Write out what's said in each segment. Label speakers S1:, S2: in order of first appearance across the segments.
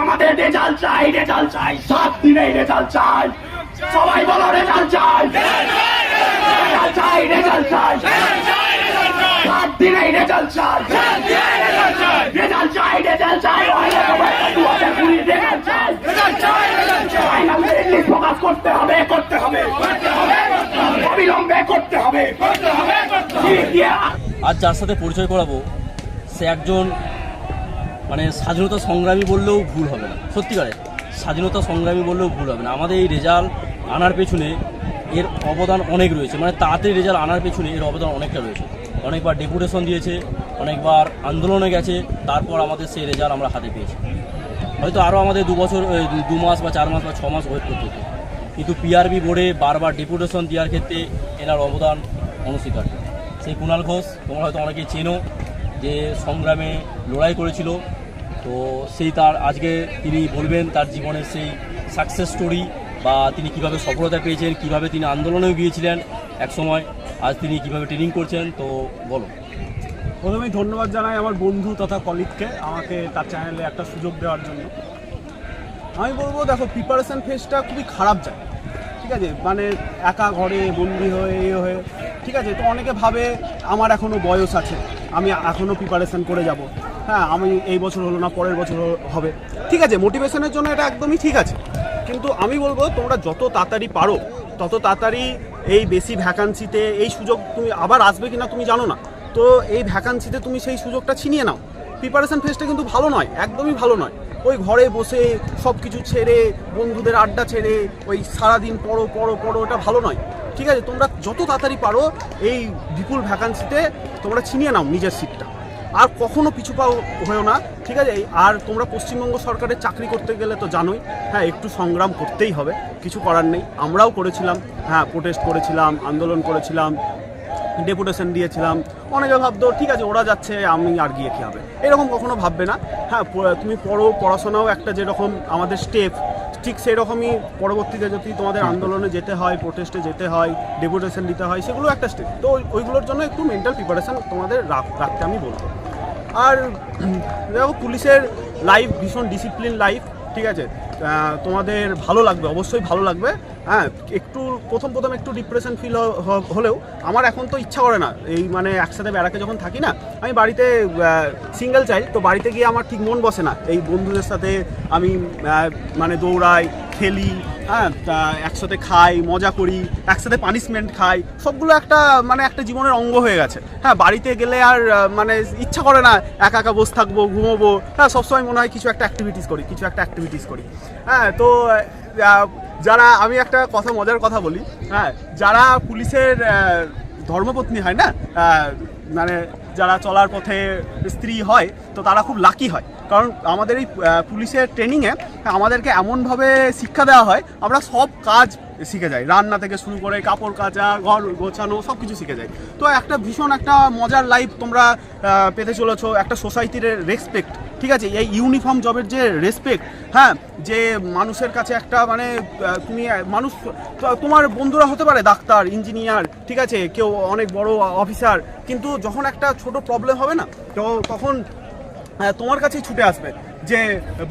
S1: আমাদের রেজাল্ট চাই, রেজাল্ট চাই, 7 দিনেই রেজাল্ট চাই, সবাই বলো রেজাল্ট চাই, রেজাল্ট চাই, রেজাল্ট চাই, 7 দিনেই রেজাল্ট চাই, রেজাল্ট চাই, রেজাল্ট চাই, 2020 রেজাল্ট চাই, ফাইনাল মেরিট লিস্ট প্রকাশ করতে হবে, করতে হবে, অবিলম্বে করতে হবে।
S2: আজ যার সাথে পরিচয় করাবো সে একজন মানে স্বাধীনতা সংগ্রামী বললেও ভুল হবে না, সত্যিকারের স্বাধীনতা সংগ্রামী বললেও ভুল হবে না। আমাদের এই রেজাল্ট আনার পেছনে এর অবদান অনেক রয়েছে, মানে তাড়াতাড়ি রেজাল্ট আনার পেছনে এর অবদান অনেকটা রয়েছে। অনেকবার ডেপুটেশন দিয়েছে, অনেকবার আন্দোলনে গেছে, তারপর আমাদের সেই রেজাল্ট আমরা হাতে পেয়েছি। হয়তো আরও আমাদের 2 মাস বা 4 মাস বা 6 মাস ওয়েট করতে হতো, কিন্তু পিআরবি বোর্ডে বারবার ডেপুটেশন দেওয়ার ক্ষেত্রে এনার অবদান অনস্বীকার্য। সেই কুণাল ঘোষ তোমরা হয়তো অনেকেই চেনো, যে সংগ্রামে লড়াই করেছিল, তো সেই তার আজকে তিনি বলবেন তার জীবনের সেই সাকসেস স্টোরি, বা তিনি কিভাবে সফলতা পেয়েছেন, কিভাবে তিনি আন্দোলনেও গিয়েছিলেন একসময়, আজ তিনি কিভাবে ট্রেনিং করছেন। তো বলো।
S3: প্রথমেই ধন্যবাদ জানাই আমার বন্ধু তথা কলিগকে আমাকে তার চ্যানেলে একটা সুযোগ দেওয়ার জন্য। আমি বলবো, দেখো, প্রিপারেশন ফেজটা খুবই খারাপ যায়, ঠিক আছে, মানে একা ঘরে বন্দি হয়ে হয়ে, ঠিক আছে। তো অনেকে ভাবে আমার এখনও বয়স আছে, আমি এখনও প্রিপারেশন করে যাব, হ্যাঁ, আমি এই বছর হলো না, পরের বছর হবে, ঠিক আছে, মোটিভেশনের জন্য এটা একদমই ঠিক আছে। কিন্তু আমি বলবো, তোমরা যত তাড়াতাড়ি পারো তত তাড়াতাড়ি এই বেশি ভ্যাকান্সিতে এই সুযোগ তুমি আবার আসবে কিনা তুমি জানো না, তো এই ভ্যাকান্সিতে তুমি সেই সুযোগটা ছিনিয়ে নাও। প্রিপারেশন ফেজটা কিন্তু ভালো নয়, একদমই ভালো নয়। ওই ঘরে বসে সব কিছু ছেড়ে, বন্ধুদের আড্ডা ছেড়ে ওই সারাদিন পড়ো পড়ো পড়ো, এটা ভালো নয়, ঠিক আছে। তোমরা যত তাড়াতাড়ি পারো এই বিপুল ভ্যাকান্সিতে তোমরা ছিনিয়ে নাও নিজের সিটটা, আর কখনো পিছু পাও হয়েও না, ঠিক আছে। আর তোমরা পশ্চিমবঙ্গ সরকারের চাকরি করতে গেলে তো জানোই, হ্যাঁ, একটু সংগ্রাম করতেই হবে, কিছু করার নেই। আমরাও করেছিলাম, হ্যাঁ, প্রোটেস্ট করেছিলাম, আন্দোলন করেছিলাম, ডেপুটেশন দিয়েছিলাম। অনেকে ভাবতো ঠিক আছে ওরা যাচ্ছে, আমি আর গিয়ে কী হবে, এরকম কখনো ভাববে না। হ্যাঁ, তুমি পড়াশোনাও একটা যেরকম আমাদের স্টেপ, ঠিক সেরকমই পরবর্তীতে যদি তোমাদের আন্দোলনে যেতে হয়, প্রোটেস্টে যেতে হয়, ডেপুটেশন দিতে হয়, সেগুলো একটা স্টেপ। তো ওইগুলোর জন্য একটু মেন্টাল প্রিপারেশান তোমাদের রাখতে আমি বলবো। আর দেখো, পুলিশের লাইফ ভীষণ ডিসিপ্লিন লাইফ, ঠিক আছে। তোমাদের ভালো লাগবে, অবশ্যই ভালো লাগবে। হ্যাঁ, একটু প্রথম একটু ডিপ্রেশন ফিল হলেও আমার এখন তো ইচ্ছা করে না, এই মানে একসাথে ব্যারাকে যখন থাকি না, আমি বাড়িতে সিঙ্গেল চাইল্ড, তো বাড়িতে গিয়ে আমার ঠিক মন বসে না। এই বন্ধুদের সাথে আমি মানে দৌড়াই, খেলি, হ্যাঁ, একসাথে খাই, মজা করি, একসাথে পানিশমেন্ট খাই, সবগুলো একটা মানে একটা জীবনের অঙ্গ হয়ে গেছে। হ্যাঁ, বাড়িতে গেলে আর মানে ইচ্ছা করে না, একা একা বসে থাকবো, ঘুমোবো। হ্যাঁ, সবসময় মনে হয় কিছু একটা অ্যাক্টিভিটিস করি। হ্যাঁ, তো যারা, আমি একটা মজার কথা বলি, হ্যাঁ, যারা পুলিশের ধর্মপত্নী হয় না, মানে যারা চলার পথে স্ত্রী হয়, তো তারা খুব লাকি হয়। কারণ আমাদের এই পুলিশের ট্রেনিংয়ে আমাদেরকে এমনভাবে শিক্ষা দেওয়া হয়, আমরা সব কাজ শিখে যাই, রান্না থেকে শুরু করে কাপড় কাচা, ঘর গোছানো, সব কিছু শিখে যাই। তো একটা ভীষণ একটা মজার লাইফ তোমরা পেতে চলেছো, একটা সোসাইটির রেসপেক্ট, ঠিক আছে, এই ইউনিফর্ম জবের যে রেসপেক্ট, হ্যাঁ, যে মানুষের কাছে একটা মানে তুমি মানুষ, তোমার বন্ধুরা হতে পারে ডাক্তার, ইঞ্জিনিয়ার, ঠিক আছে, কেউ অনেক বড় অফিসার, কিন্তু যখন একটা ছোট প্রবলেম হবে না, তো তখন তোমার কাছেই ছুটে আসবে যে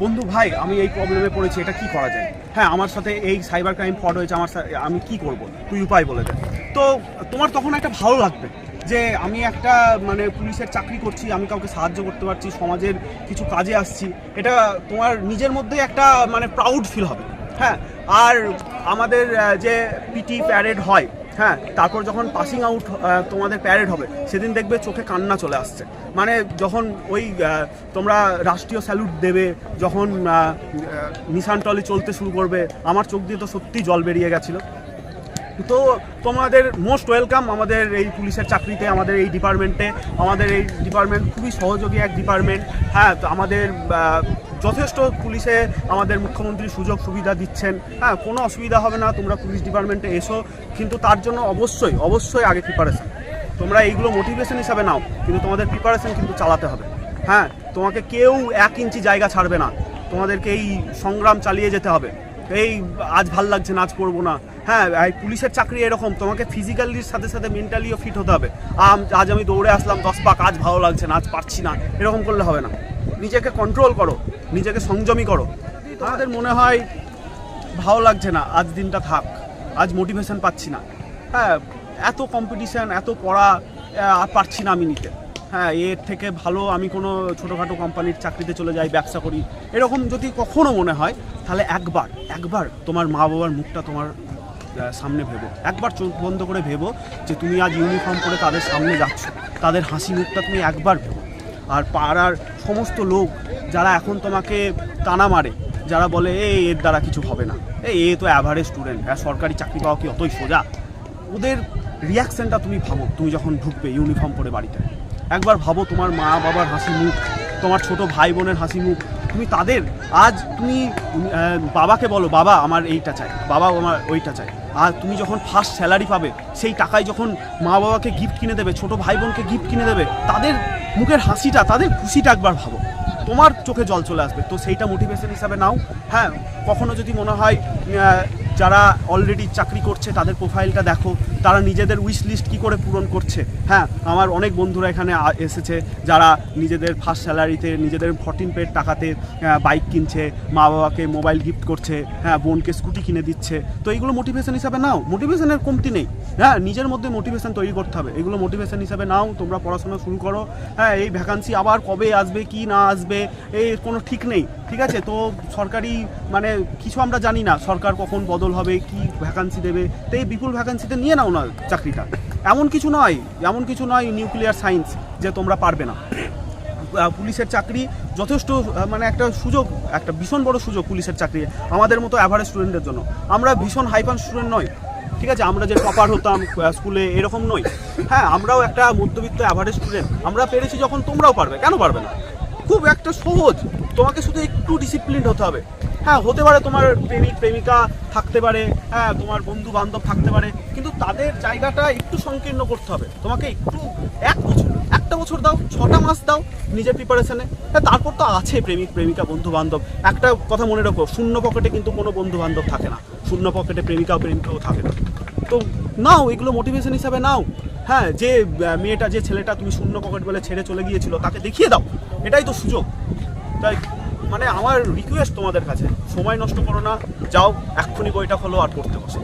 S3: বন্ধু ভাই, আমি এই প্রবলেমে পড়েছি, এটা কি করা যায়, হ্যাঁ, আমার সাথে এই সাইবার ক্রাইম ফ্রড হয়েছে, আমি কি করব, তুই উপায় বলে দে। তো তোমার তখন একটা ভালো লাগবে যে আমি একটা মানে পুলিশের চাকরি করছি, আমি কাউকে সাহায্য করতে পারছি, সমাজের কিছু কাজে আসছি, এটা তোমার নিজের মধ্যে একটা মানে প্রাউড ফিল হবে। হ্যাঁ, আর আমাদের যে পিটি প্যারেড হয়, হ্যাঁ, তারপর যখন পাসিং আউট তোমাদের প্যারেড হবে, সেদিন দেখবে চোখে কান্না চলে আসছে। মানে যখন ওই তোমরা রাষ্ট্রীয় স্যালুট দেবে, যখন নিশান টলি চলতে শুরু করবে, আমার চোখ দিয়ে তো সত্যি জল বেরিয়ে গেছিলো। তো তোমাদের মোস্ট ওয়েলকাম আমাদের এই পুলিশের চাকরিতে, আমাদের এই ডিপার্টমেন্টে। আমাদের এই ডিপার্টমেন্ট খুবই সহযোগী এক ডিপার্টমেন্ট। হ্যাঁ, তো আমাদের যথেষ্ট পুলিশে আমাদের মুখ্যমন্ত্রী সুযোগ সুবিধা দিচ্ছেন। হ্যাঁ, কোনো অসুবিধা হবে না, তোমরা পুলিশ ডিপার্টমেন্টে এসো, কিন্তু তার জন্য অবশ্যই আগে প্রিপারেশান। তোমরা এইগুলো মোটিভেশন হিসাবে নাও, কিন্তু তোমাদের প্রিপারেশান কিন্তু চালাতে হবে। হ্যাঁ, তোমাকে কেউ 1 ইঞ্চি জায়গা ছাড়বে না, তোমাদেরকে এই সংগ্রাম চালিয়ে যেতে হবে। এই আজ ভাল লাগছে না, আজ করবো না। হ্যাঁ, এই পুলিশের চাকরি এরকম, তোমাকে ফিজিক্যালির সাথে সাথে মেন্টালিও ফিট হতে হবে। আজ আমি দৌড়ে আসলাম 10 পাক, আজ ভালো লাগছে না, আজ পারছি না, এরকম করলে হবে না। নিজেকে কন্ট্রোল করো, নিজেকে সংযমী করো। তোমাদের মনে হয় ভালো লাগছে না, আজ দিনটা থাক, আজ মোটিভেশন পাচ্ছি না, হ্যাঁ এত কম্পিটিশান, এত পড়া, আর পারছি না আমি নিতে, হ্যাঁ এর থেকে ভালো আমি কোনো ছোটোখাটো কোম্পানির চাকরিতে চলে যাই, ব্যবসা করি, এরকম যদি কখনো মনে হয় তাহলে একবার তোমার মা বাবার মুখটা তোমার সামনে ভেবো, একবার চোখ বন্ধ করে ভেবো যে তুমি আজ ইউনিফর্ম পরে তাদের সামনে যাচ্ছ, তাদের হাসি মুখটা তুমি একবার ভেবো। আর পাড়ার সমস্ত লোক যারা এখন তোমাকে টানা মারে, যারা বলে এর দ্বারা কিছু হবে না, এ তো অ্যাভারেজ স্টুডেন্ট, সরকারি চাকরি পাওয়া কি অতই সোজা, ওদের রিয়াকশানটা তুমি ভাবো। তুমি যখন ঢুকবে ইউনিফর্ম পরে বাড়িতে, একবার ভাবো তোমার মা বাবার হাসি মুখ, তোমার ছোট ভাই বোনের হাসি মুখ, তুমি তাদের আজ তুমি বাবাকে বলো বাবা আমার এইটা চাই, বাবা আমার ওইটা চাই, আর তুমি যখন ফার্স্ট স্যালারি পাবে সেই টাকায় যখন মা বাবাকে গিফট কিনে দেবে, ছোট ভাই বোনকে গিফট কিনে দেবে, তাদের মুখের হাসিটা, তাদের খুশিটা একবার ভাবো, তোমার চোখে জল চলে আসবে। তো সেইটা মোটিভেশন হিসাবে নাও। হ্যাঁ কখনো যদি মনে হয় যারা অলরেডি চাকরি করছে তাদের প্রোফাইলটা দেখো, তারা নিজেদের উইশ লিস্ট কী করে পূরণ করছে। হ্যাঁ আমার অনেক বন্ধুরা এখানে এসেছে যারা নিজেদের ফার্স্ট স্যালারিতে নিজেদের 14 পেড টাকাতে বাইক কিনছে, মা বাবাকে মোবাইল গিফট করছে, হ্যাঁ বোনকে স্কুটি কিনে দিচ্ছে। তো এইগুলো মোটিভেশন হিসাবে নাও, মোটিভেশনের কমতি নেই, হ্যাঁ নিজের মধ্যে মোটিভেশন তৈরি করতে হবে, এগুলো মোটিভেশন হিসাবে নাও। তোমরা পড়াশোনা শুরু করো, হ্যাঁ এই ভ্যাকান্সি আবার কবে আসবে কি না আসবে এই কোনো ঠিক নেই, ঠিক আছে। তো সরকারি মানে কিছু আমরা জানি না সরকার কখন বদল হবে, কি ভ্যাকান্সি দেবে, তো এই বিপুল ভ্যাকান্সিতে নিয়ে নাও না চাকরিটা। এমন কিছু নয় নিউক্লিয়ার সায়েন্স যে তোমরা পারবে না। পুলিশের চাকরি যথেষ্ট মানে একটা সুযোগ, একটা ভীষণ বড় সুযোগ পুলিশের চাকরি আমাদের মতো অ্যাভারেজ স্টুডেন্টের জন্য। আমরা ভীষণ হাইপার স্টুডেন্ট নই, ঠিক আছে, আমরা যে টপার হতাম স্কুলে এরকম নই, হ্যাঁ আমরাও একটা মধ্যবিত্ত অ্যাভারেজ স্টুডেন্ট। আমরা পেরেছি যখন তোমরাও পারবে, কেন পারবে না? খুব একটা সহজ, তোমাকে শুধু একটু ডিসিপ্লিনড হতে হবে। হ্যাঁ হতে পারে তোমার প্রেমিক প্রেমিকা থাকতে পারে, হ্যাঁ তোমার বন্ধু বান্ধব থাকতে পারে, কিন্তু তাদের জায়গাটা একটু সংকীর্ণ করতে হবে তোমাকে। একটু একটা বছর দাও, 6টা মাস দাও নিজের প্রিপারেশনে, হ্যাঁ তারপর তো আছে প্রেমিক প্রেমিকা বন্ধু বান্ধব। একটা কথা মনে রাখো, শূন্য পকেটে কিন্তু কোনো বন্ধু বান্ধব থাকে না, শূন্য পকেটে প্রেমিকাও থাকে না। তো নাও এগুলো মোটিভেশন হিসাবে নাও। হ্যাঁ যে মেয়েটা যে ছেলেটা তুমি শূন্য পকেট বলে ছেড়ে চলে গিয়েছিল তাকে দেখিয়ে দাও, এটাই তো সুযোগ। তাই মানে আমার রিকোয়েস্ট তোমাদের কাছে, সময় নষ্ট করো না, যাও এক্ষুনি বইটা খোলো আর পড়তে বসো।